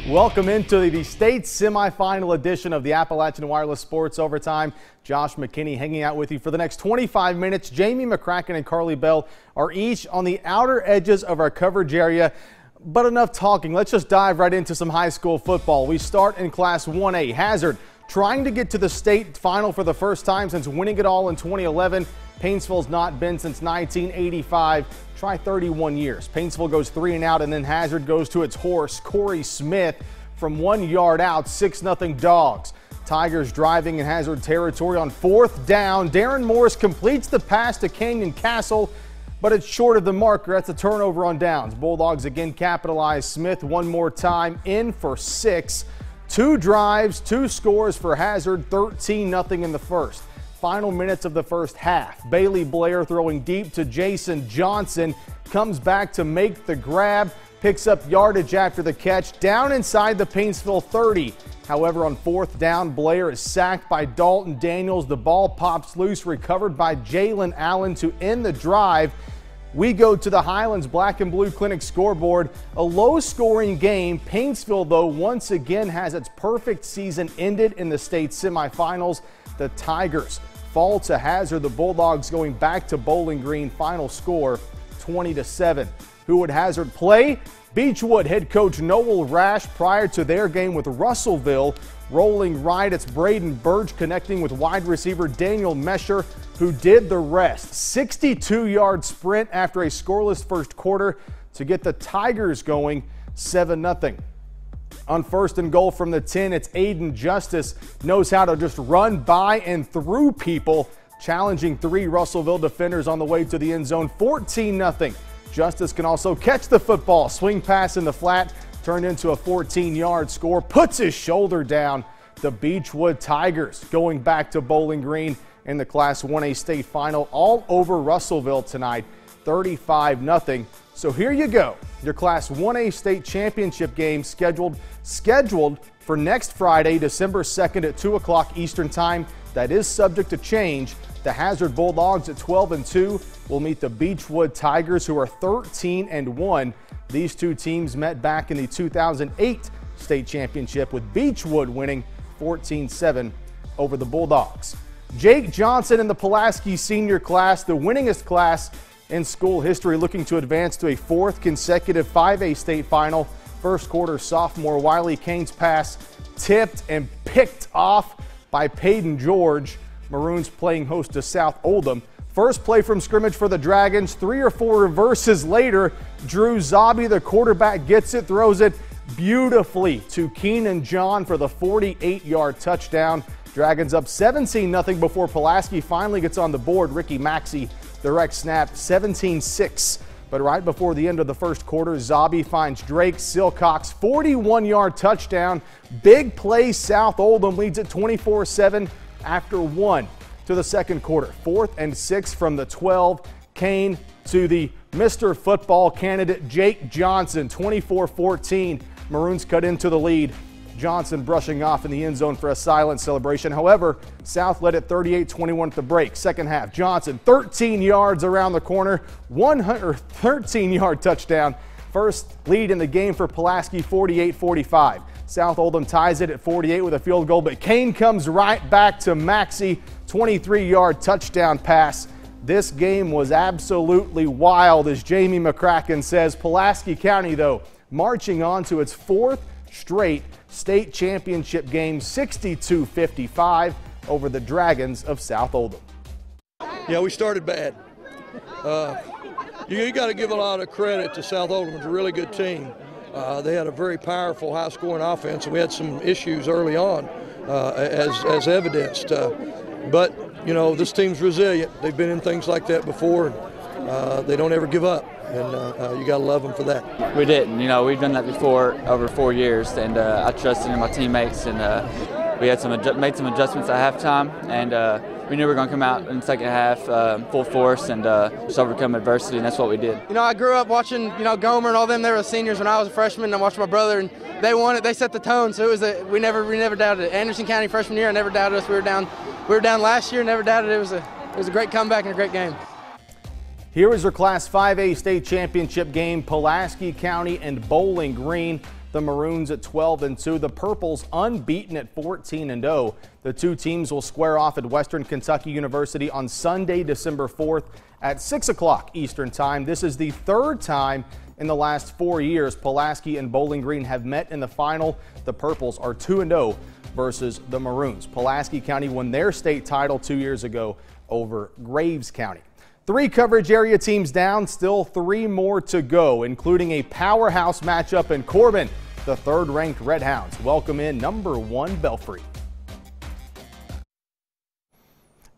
Welcome into the state semifinal edition of the Appalachian Wireless Sports Overtime. Josh McKinney hanging out with you for the next 25 minutes. Jamie McCracken and Carly Bell are each on the outer edges of our coverage area. But enough talking. Let's just dive right into some high school football. We start in Class 1A. Hazard trying to get to the state final for the first time since winning it all in 2011. Paintsville's not been since 1985. Try 31 years. Paintsville goes 3 and out, and then Hazard goes to its horse, Corey Smith, from 1 yard out, 6-0 Dogs. Tigers driving in Hazard territory on 4th down. Darren Morris completes the pass to Canyon Castle, but it's short of the marker. That's a turnover on downs. Bulldogs again capitalize. Smith one more time in for 6. 2 drives, 2 scores for Hazard, 13-0 in the first. Final minutes of the first half. Bailey Blair throwing deep to Jason Johnson. Comes back to make the grab. Picks up yardage after the catch. Down inside the Paintsville 30. However, on 4th down, Blair is sacked by Dalton Daniels. The ball pops loose, recovered by Jalen Allen to end the drive. We go to the Highlands Black and Blue Clinic scoreboard. A low-scoring game. Paintsville, though, once again has its perfect season ended in the state semifinals. The Tigers fall to Hazard. The Bulldogs going back to Bowling Green. Final score 20-7. Who would Hazard play? Beechwood head coach Noel Rash prior to their game with Russellville. Rolling right, it's Braden Burge connecting with wide receiver Daniel Mesher, who did the rest. 62-yard sprint after a scoreless first quarter to get the Tigers going 7-0. On 1st and goal from the 10, it's Aiden Justice. Knows how to just run by and through people, challenging 3 Russellville defenders on the way to the end zone. 14-0. Justice can also catch the football. Swing pass in the flat, turned into a 14-yard score. Puts his shoulder down. The Beechwood Tigers going back to Bowling Green in the Class 1A state final all over Russellville tonight, 35-0. So here you go, your Class 1A state championship game scheduled for next Friday, December 2nd at 2 o'clock Eastern Time. That is subject to change. The Hazard Bulldogs at 12-2 will meet the Beechwood Tigers, who are 13-1. These two teams met back in the 2008 state championship, with Beechwood winning 14-7 over the Bulldogs. Jake Johnson in the Pulaski senior class, the winningest class in school history, looking to advance to a 4th consecutive 5A state final. First quarter sophomore Wiley Kane's pass tipped and picked off by Peyton George. Maroons playing host to South Oldham. First play from scrimmage for the Dragons. 3 or 4 reverses later, Drew Zabi, the quarterback, gets it, throws it beautifully to Keenan John for the 48-yard touchdown. Dragons up 17-0 before Pulaski finally gets on the board. Ricky Maxey, direct snap, 17-6. But right before the end of the first quarter, Zabi finds Drake Silcox, 41-yard touchdown. Big play. South Oldham leads it 24-7 after 1 to the second quarter. 4th and 6 from the 12. Kane to the Mr. Football candidate Jake Johnson, 24-14. Maroons cut into the lead. Johnson brushing off in the end zone for a silent celebration. However, South led at 38-21 at the break. Second half, Johnson 13 yards around the corner, 13-yard touchdown. First lead in the game for Pulaski, 48-45. South Oldham ties it at 48 with a field goal, but Kane comes right back to Maxey, 23-yard touchdown pass. This game was absolutely wild, as Jamie McCracken says. Pulaski County, though, marching on to its 4th straight state championship game, 62-55 over the Dragons of South Oldham. Yeah, we started bad. You got to give a lot of credit to South Oldham. It's a really good team. They had a very powerful, high-scoring offense, and we had some issues early on, as evidenced. But, you know, this team's resilient. They've been in things like that before. They don't ever give up, and you got to love them for that. We didn't. You know, we've done that before over 4 years, and I trusted in my teammates, and we had made some adjustments at halftime, and we knew we were going to come out in the second half full force and just overcome adversity, and that's what we did. You know, I grew up watching, you know, Gomer and all them. They were seniors when I was a freshman, and I watched my brother, and they won it. They set the tone, so it was we never doubted it. Anderson County freshman year, I never doubted us. We were down last year, never doubted it. It was a great comeback and a great game. Here is your Class 5A state championship game, Pulaski County and Bowling Green. The Maroons at 12-2. The Purples unbeaten at 14-0. The two teams will square off at Western Kentucky University on Sunday, December 4th at 6 o'clock Eastern Time. This is the third time in the last 4 years Pulaski and Bowling Green have met in the final. The Purples are 2-0 versus the Maroons. Pulaski County won their state title 2 years ago over Graves County. 3 coverage area teams down, still 3 more to go, including a powerhouse matchup in Corbin. The third-ranked Red Hounds welcome in number 1 Belfry.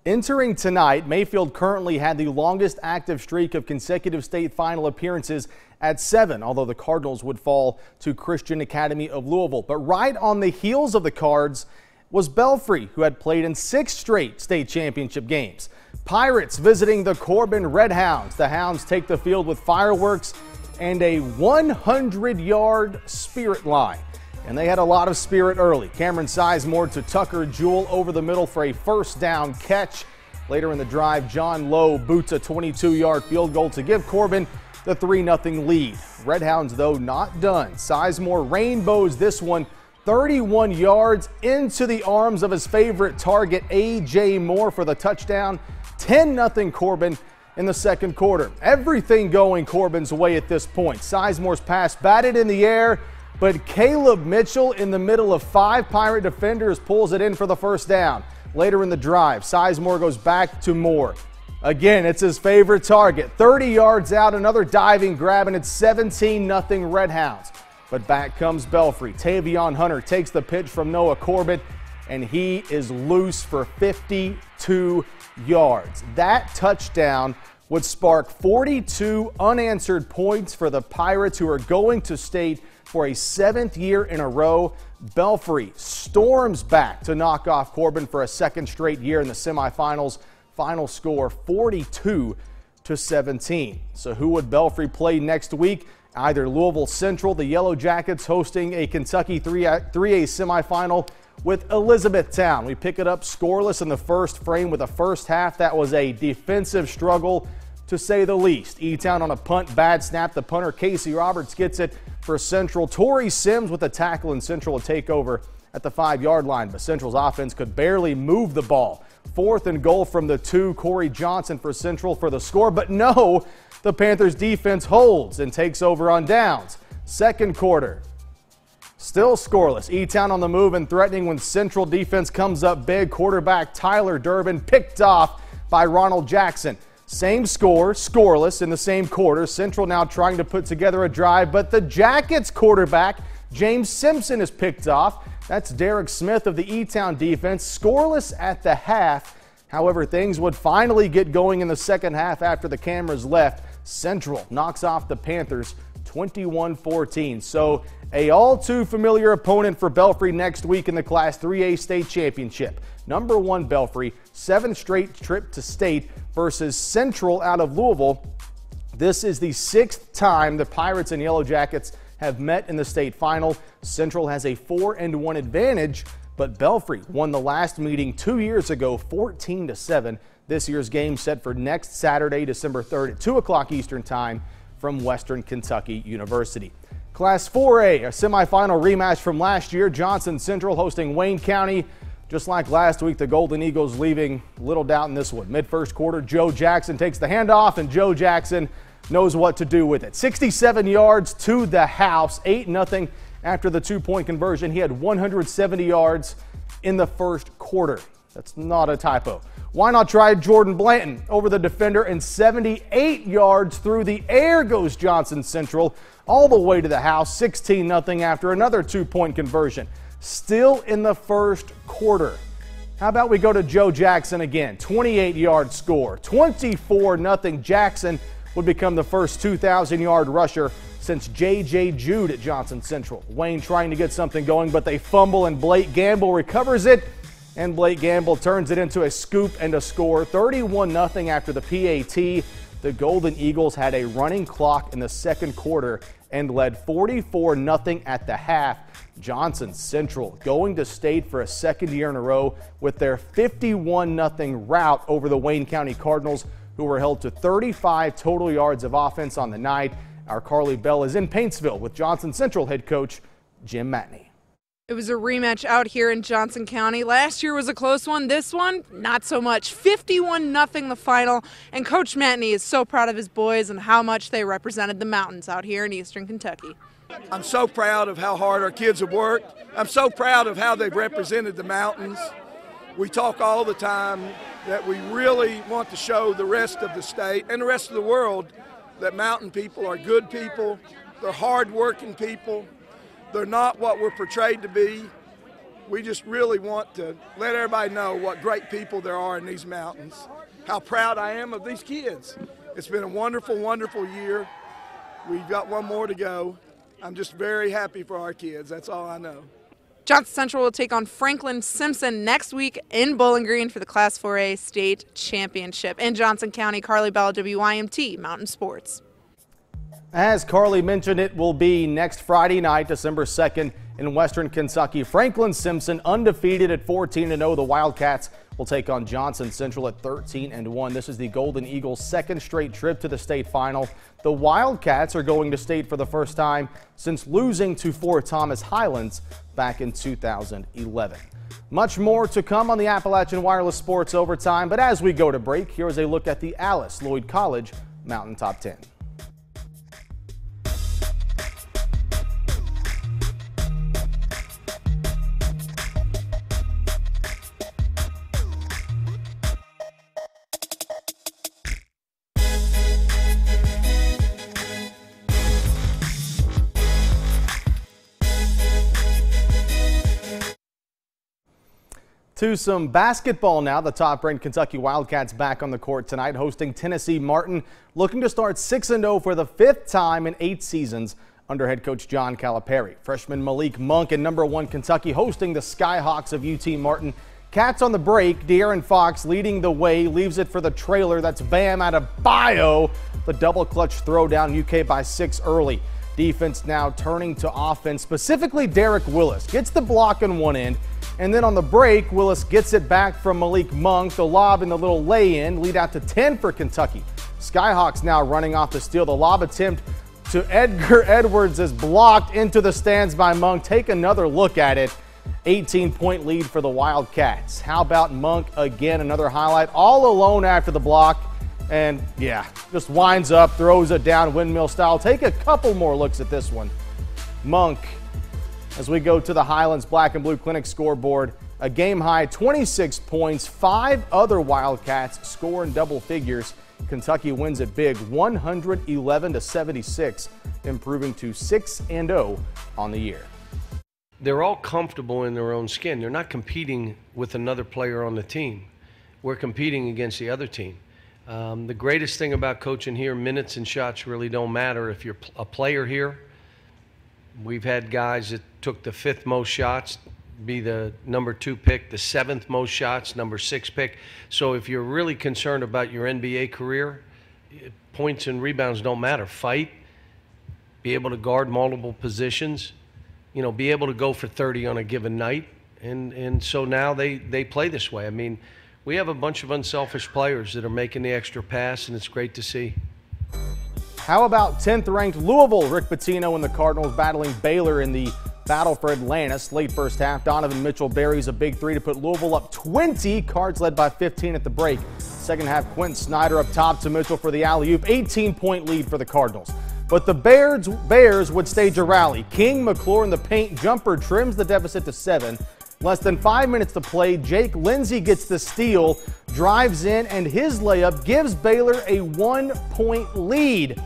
Entering tonight, Mayfield currently had the longest active streak of consecutive state final appearances at 7, although the Cardinals would fall to Christian Academy of Louisville. But right on the heels of the Cards was Belfry, who had played in 6 straight state championship games. Pirates visiting the Corbin Red Hounds. The Hounds take the field with fireworks and a 100-yard spirit line. And they had a lot of spirit early. Cameron Sizemore to Tucker Jewell over the middle for a first down catch. Later in the drive, John Lowe boots a 22-yard field goal to give Corbin the 3-0 lead. Red Hounds, though, not done. Sizemore rainbows this one 31 yards into the arms of his favorite target, A.J. Moore, for the touchdown. 10-0 Corbin in the second quarter. Everything going Corbin's way at this point. Sizemore's pass batted in the air, but Caleb Mitchell in the middle of 5 Pirate defenders pulls it in for the first down. Later in the drive, Sizemore goes back to Moore. Again, it's his favorite target. 30 yards out, another diving grab, and it's 17-0 Red Hounds. But back comes Belfry. Tavion Hunter takes the pitch from Noah Corbett, and he is loose for 52 yards. That touchdown would spark 42 unanswered points for the Pirates, who are going to state for a 7th year in a row. Belfry storms back to knock off Corbin for a second straight year in the semifinals. Final score 42-17. So who would Belfry play next week? Either Louisville Central, the Yellow Jackets hosting a Kentucky 3A semifinal with Elizabethtown. We pick it up scoreless in the first frame with a first half that was a defensive struggle, to say the least. E-Town on a punt, bad snap. The punter, Casey Roberts, gets it for Central. Torrey Sims with a tackle, and Central will take over at the 5-yard line. But Central's offense could barely move the ball. 4th and goal from the 2. Corey Johnson for Central for the score. But no, the Panthers defense holds and takes over on downs. Second quarter, still scoreless. E-Town on the move and threatening when Central defense comes up big. Quarterback Tyler Durbin picked off by Ronald Jackson. Same score, scoreless in the same quarter. Central now trying to put together a drive, but the Jackets quarterback, James Simpson, is picked off. That's Derek Smith of the E-Town defense. Scoreless at the half. However, things would finally get going in the second half after the cameras left. Central knocks off the Panthers 21-14. So a all too familiar opponent for Belfry next week in the Class 3A state championship. Number 1 Belfry, 7th straight trip to state versus Central out of Louisville. This is the 6th time the Pirates and Yellow Jackets have met in the state final. Central has a 4-1 advantage, but Belfry won the last meeting 2 years ago 14-7. This year's game set for next Saturday, December 3rd at 2 o'clock Eastern Time from Western Kentucky University. Class 4A, a semifinal rematch from last year. Johnson Central hosting Wayne County. Just like last week, the Golden Eagles leaving little doubt in this one. Mid-first quarter, Joe Jackson takes the handoff, and Joe Jackson knows what to do with it. 67 yards to the house, 8-0 after the 2-point conversion. He had 170 yards in the first quarter. That's not a typo. Why not try Jordan Blanton over the defender, and 78 yards through the air goes Johnson Central all the way to the house, 16-0 after another 2-point conversion. Still in the first quarter. How about we go to Joe Jackson again? 28-yard score. 24-0. Jackson would become the first 2,000-yard rusher since J.J. Jude at Johnson Central. Wayne trying to get something going, but they fumble, and Blake Gamble recovers it, and Blake Gamble turns it into a scoop and a score. 31-0 after the PAT. The Golden Eagles had a running clock in the second quarter and led 44-0 at the half. Johnson Central going to state for a second year in a row with their 51-0 rout over the Wayne County Cardinals, who were held to 35 total yards of offense on the night. Our Carly Bell is in Paintsville with Johnson Central head coach Jim Matney. It was a rematch out here in Johnson County. Last year was a close one. This one, not so much. 51-0 the final. And Coach Matney is so proud of his boys and how much they represented the mountains out here in Eastern Kentucky. I'm so proud of how hard our kids have worked. I'm so proud of how they've represented the mountains. We talk all the time that we really want to show the rest of the state and the rest of the world that mountain people are good people. They're hard-working people. They're not what we're portrayed to be. We just really want to let everybody know what great people there are in these mountains, how proud I am of these kids. It's been a wonderful, wonderful year. We've got one more to go. I'm just very happy for our kids. That's all I know. Johnson Central will take on Franklin Simpson next week in Bowling Green for the Class 4A state championship. In Johnson County, Carly Bell, WYMT Mountain Sports. As Carly mentioned, it will be next Friday night, December 2nd in Western Kentucky. Franklin Simpson undefeated at 14-0. The Wildcats will take on Johnson Central at 13-1. This is the Golden Eagles' second straight trip to the state final. The Wildcats are going to state for the first time since losing to Fort Thomas Highlands back in 2011. Much more to come on the Appalachian Wireless Sports Overtime, but as we go to break, here is a look at the Alice Lloyd College Mountain Top 10. To some basketball now. The top-ranked Kentucky Wildcats back on the court tonight, hosting Tennessee Martin, looking to start 6-0 for the 5th time in 8 seasons under head coach John Calipari. Freshman Malik Monk and #1 Kentucky hosting the Skyhawks of UT Martin. Cats on the break. De'Aaron Fox leading the way, leaves it for the trailer. That's Bam Adebayo. The double clutch throw down UK by 6 early. Defense now turning to offense, specifically Derek Willis. Gets the block on one end. And then on the break, Willis gets it back from Malik Monk. The lob and the little lay-in lead out to 10 for Kentucky. Skyhawks now running off the steal. The lob attempt to Edgar Edwards is blocked into the stands by Monk. Take another look at it. 18-point lead for the Wildcats. How about Monk again? Another highlight. All alone after the block. And yeah, just winds up, throws it down windmill style. Take a couple more looks at this one. Monk. As we go to the Highlands Black and Blue Clinic scoreboard, a game high 26 points, 5 other Wildcats score in double figures. Kentucky wins it big, 111-76, improving to 6-0 on the year. They're all comfortable in their own skin. They're not competing with another player on the team. We're competing against the other team. The greatest thing about coaching here, minutes and shots really don't matter. If you're a player here, we've had guys that took the 5th most shots, be the #2 pick, the 7th most shots, #6 pick. So if you're really concerned about your NBA career, points and rebounds don't matter. Fight, be able to guard multiple positions, you know, be able to go for 30 on a given night. And so now they play this way. I mean, we have a bunch of unselfish players that are making the extra pass, and it's great to see. How about 10th-ranked Louisville? Rick Pitino and the Cardinals battling Baylor in the battle for Atlantis. Late first half, Donovan Mitchell buries a big 3 to put Louisville up 20. Cards led by 15 at the break. Second half, Quentin Snyder up top to Mitchell for the alley-oop. 18-point lead for the Cardinals. But the Bears would stage a rally. King McClure in the paint jumper trims the deficit to 7. Less than 5 minutes to play, Jake Lindsey gets the steal, drives in, and his layup gives Baylor a 1-point lead.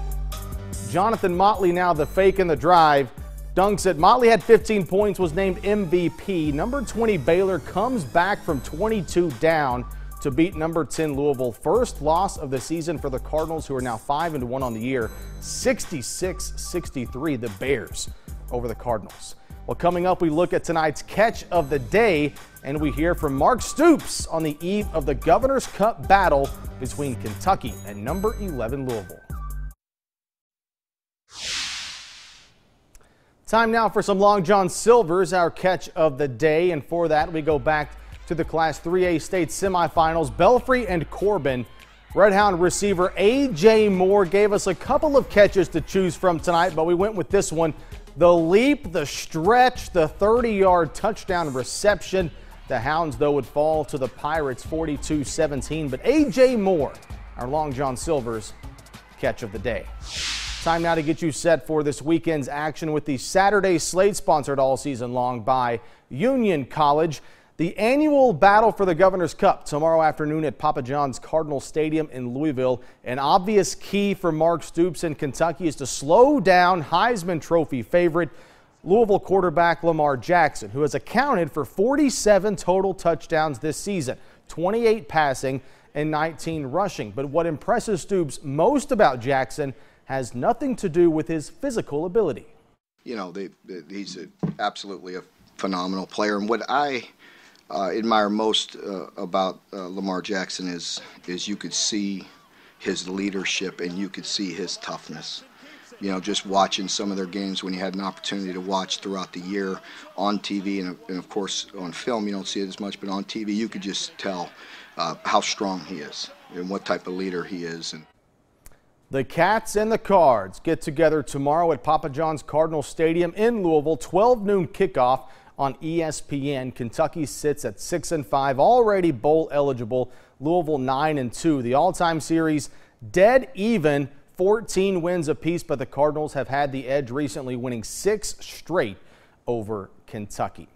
Jonathan Motley now the fake in the drive, dunks it. Motley had 15 points, was named MVP. #20 Baylor comes back from 22 down to beat #10 Louisville. First loss of the season for the Cardinals, who are now 5-1 on the year. 66-63 the Bears over the Cardinals. Well, coming up, we look at tonight's catch of the day, and we hear from Mark Stoops on the eve of the Governor's Cup battle between Kentucky and #11 Louisville. Time now for some Long John Silvers, our catch of the day, and for that we go back to the Class 3A state semifinals. Belfry and Corbin. Redhound receiver A.J. Moore gave us a couple of catches to choose from tonight, but we went with this one. The leap, the stretch, the 30-yard touchdown reception. The Hounds, though, would fall to the Pirates 42-17. But A.J. Moore, our Long John Silver's catch of the day. Time now to get you set for this weekend's action with the Saturday slate sponsored all season long by Union College. The annual battle for the Governor's Cup tomorrow afternoon at Papa John's Cardinal Stadium in Louisville. An obvious key for Mark Stoops in Kentucky is to slow down Heisman Trophy favorite Louisville quarterback Lamar Jackson, who has accounted for 47 total touchdowns this season, 28 passing and 19 rushing. But what impresses Stoops most about Jackson has nothing to do with his physical ability. You know, he's absolutely a phenomenal player. And what I admire most about Lamar Jackson is you could see his leadership and you could see his toughness. You know, just watching some of their games when you had an opportunity to watch throughout the year on TV and of course on film you don't see it as much, but on TV you could just tell how strong he is and what type of leader he is. The Cats and the Cards get together tomorrow at Papa John's Cardinal Stadium in Louisville, 12 noon kickoff on ESPN. Kentucky sits at 6-5, already bowl eligible. Louisville 9-2. The all-time series dead even, 14 wins apiece, but the Cardinals have had the edge recently, winning 6 straight over Kentucky.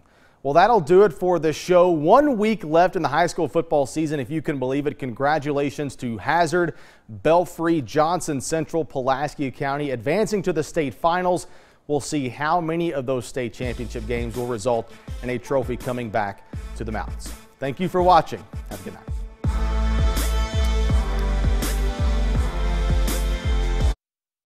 Well, that'll do it for the show. 1 week left in the high school football season, if you can believe it. Congratulations to Hazard, Belfry, Johnson Central, Pulaski County advancing to the state finals. We'll see how many of those state championship games will result in a trophy coming back to the Mountains. Thank you for watching. Have a good night.